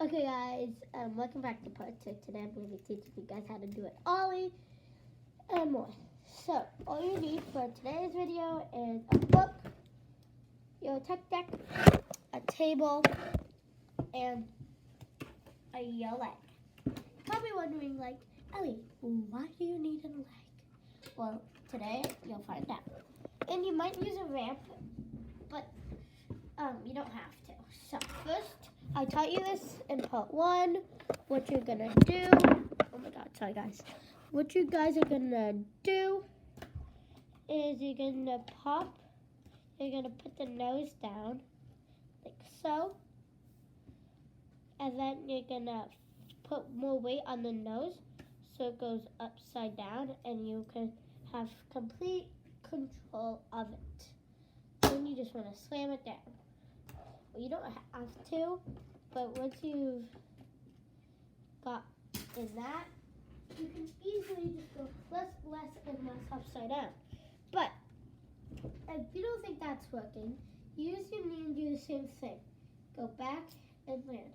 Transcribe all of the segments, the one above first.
Okay guys, welcome back to part 2. Today I'm going to be teaching you guys how to do an ollie and more. So, all you need for today's video is a book, your tech deck, a table, and your leg. You're probably wondering like, Ellie, why do you need a leg? Well, today you'll find out. And you might use a ramp, but you don't have to. So first, I taught you this in part 1. What you're gonna do? Oh my God, sorry guys. What you guys are gonna do is you're gonna You're gonna put the nose down, like so, and then you're gonna put more weight on the nose, so it goes upside down, and you can have complete control of it. Then you just wanna slam it down. Well, you don't have to, but once you've got in that, you can easily just go less and less upside down. But if you don't think that's working, you just need to do the same thing. Go back and land.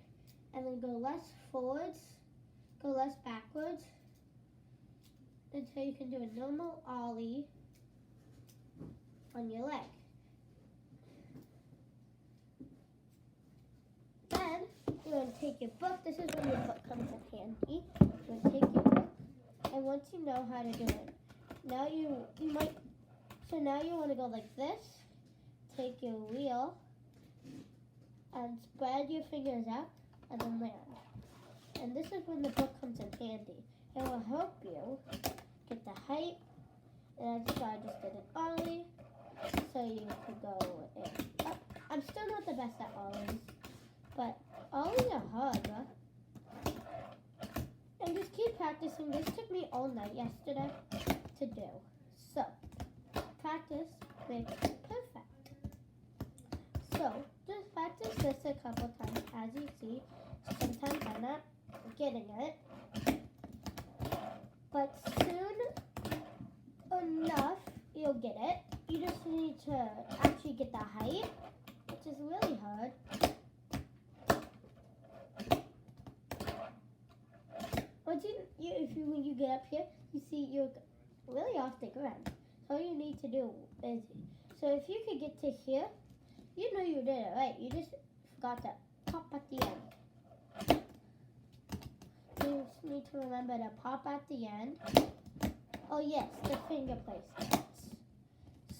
And then go less forwards, go less backwards, until you can do a normal ollie on your leg. Then you're going to take your book. This is when your book comes in handy. You're going to take your book, and once you know how to do it, now you want to go like this. Take your wheel and spread your fingers out, and then land. And this is when the book comes in handy. It will help you get the height. And that's why I just did an ollie, so you could go in. I'm still not the best at ollies. But ollies are hard, huh? And just keep practicing. This took me all night yesterday to do. So, practice makes perfect. So, just practice this a couple times. As you see, sometimes I'm not getting it. But soon enough, you'll get it. You just need to actually get the height, which is really hard. When you get up here, you see you're really off the ground. So all you need to do is, so if you could get to here, you know you did it right. You just forgot to pop at the end. You just need to remember to pop at the end. Oh yes, the finger placements.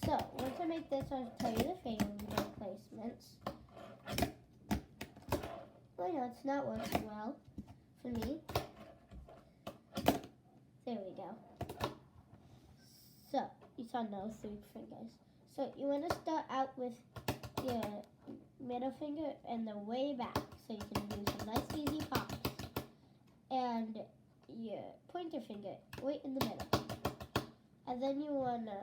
So once I make this, I'll tell you the finger placements. I know it's not working well for me. There we go. So, you saw no 3 fingers. So, you want to start out with your middle finger and the way back. So, you can do some nice easy pops. And your pointer finger right in the middle. And then you want to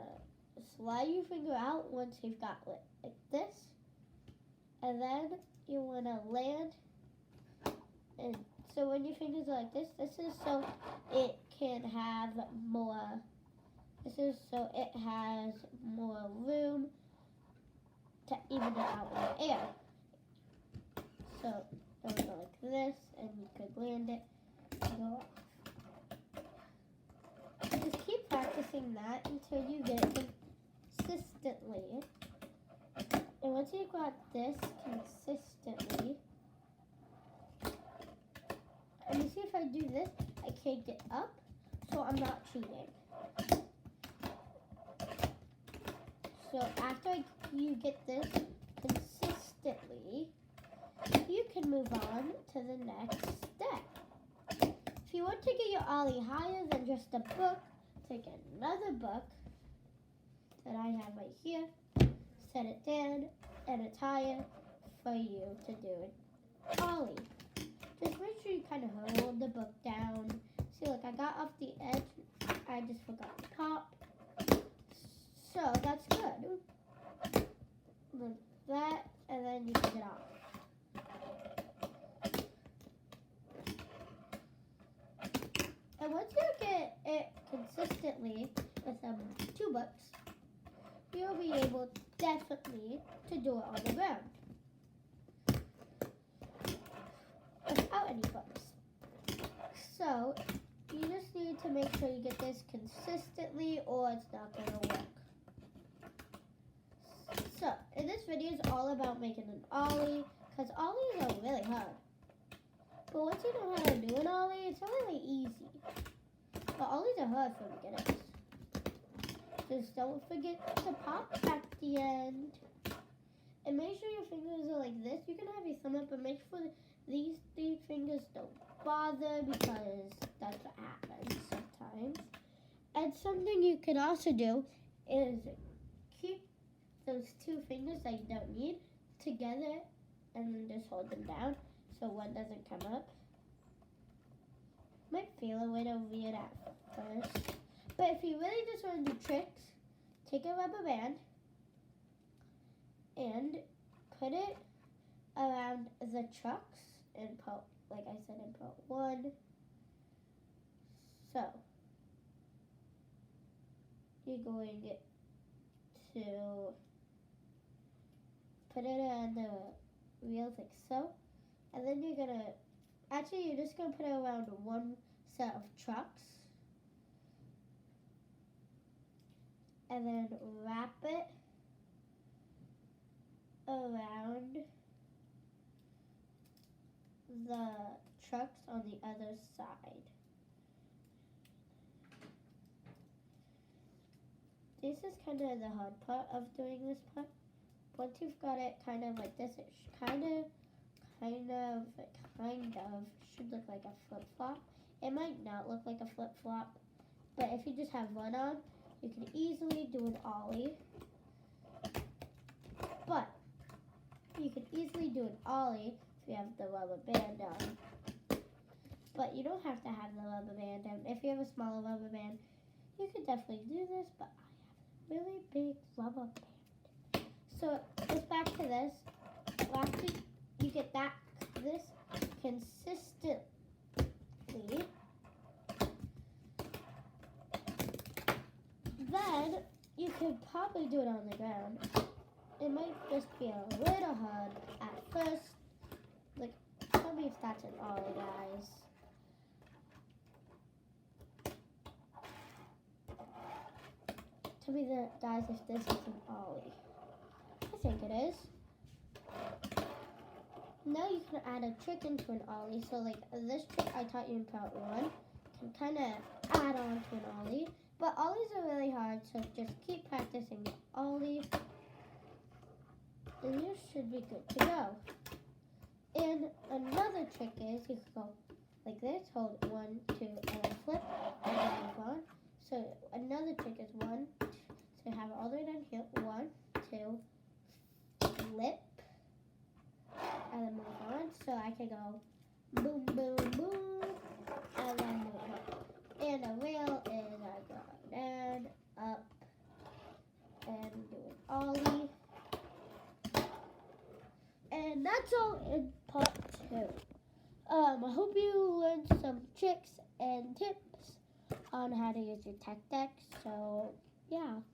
slide your finger out once you've got it like this. And then you want to land. And so when your fingers are like this is so it can have more, this is so it has more room to even it out in the air. So it would go like this, and you could land it and go off. Just keep practicing that until you get it consistently. And once you've got this consistently, and you see if I do this, I can't get up, so I'm not cheating. So after you get this consistently, you can move on to the next step. If you want to get your ollie higher than just a book, take another book that I have right here, set it down, and it's higher for you to do an ollie. Just make sure you kind of hold the book down. See, look, I got off the edge. I just forgot to pop. So, that's good. Like that, and then you can get off. And once you get it consistently with 2 books, you'll be able definitely to do it on the ground. So you just need to make sure you get this consistently or it's not going to work. So in this video is all about making an ollie, because ollies are really hard. But once you know how to do an ollie, it's really easy. But ollies are hard for beginners. Just don't forget to pop at the end. And make sure your fingers are like this. You can have your thumb up, but make sure these three fingers don't bother, because that's what happens sometimes. And something you can also do is keep those two fingers that you don't need together and then just hold them down so one doesn't come up. Might feel a little weird at first, but if you really just want to do tricks, take a rubber band and put it around the trucks and put, like I said, in part 1. So you're going to put it on the wheels like so, and then you're just gonna put it around one set of trucks, and then wrap it around the trucks on the other side. This is kind of the hard part of doing this part. Once you've got it kind of like this, it kind of should look like a flip-flop. It might not look like a flip-flop, but if you just have one on, you can easily do an ollie. But you can easily do an ollie if you have the rubber band on. But you don't have to have the rubber band on. If you have a smaller rubber band, you could definitely do this, but I have a really big rubber band. So just back to this. After you get this consistently, then you could probably do it on the ground. It might just be a little hard at first. Like, tell me if that's an ollie, guys. Tell me guys, if this is an ollie. I think it is. Now you can add a trick into an ollie. So like this trick I taught you in part 1 can kind of add on to an ollie. But ollies are really hard, so just keep practicing the ollie, and you should be good to go. And another trick is you can go like this, hold 1, 2, and then flip, and then move on. So another trick is 1, so have it all the way down here, 1, 2, flip, and then move on. So I can go boom, boom, boom, and then move on. And a rail is I go down, up, and do an ollie. And that's all in part 2. I hope you learned some tricks and tips on how to use your tech deck. So, yeah.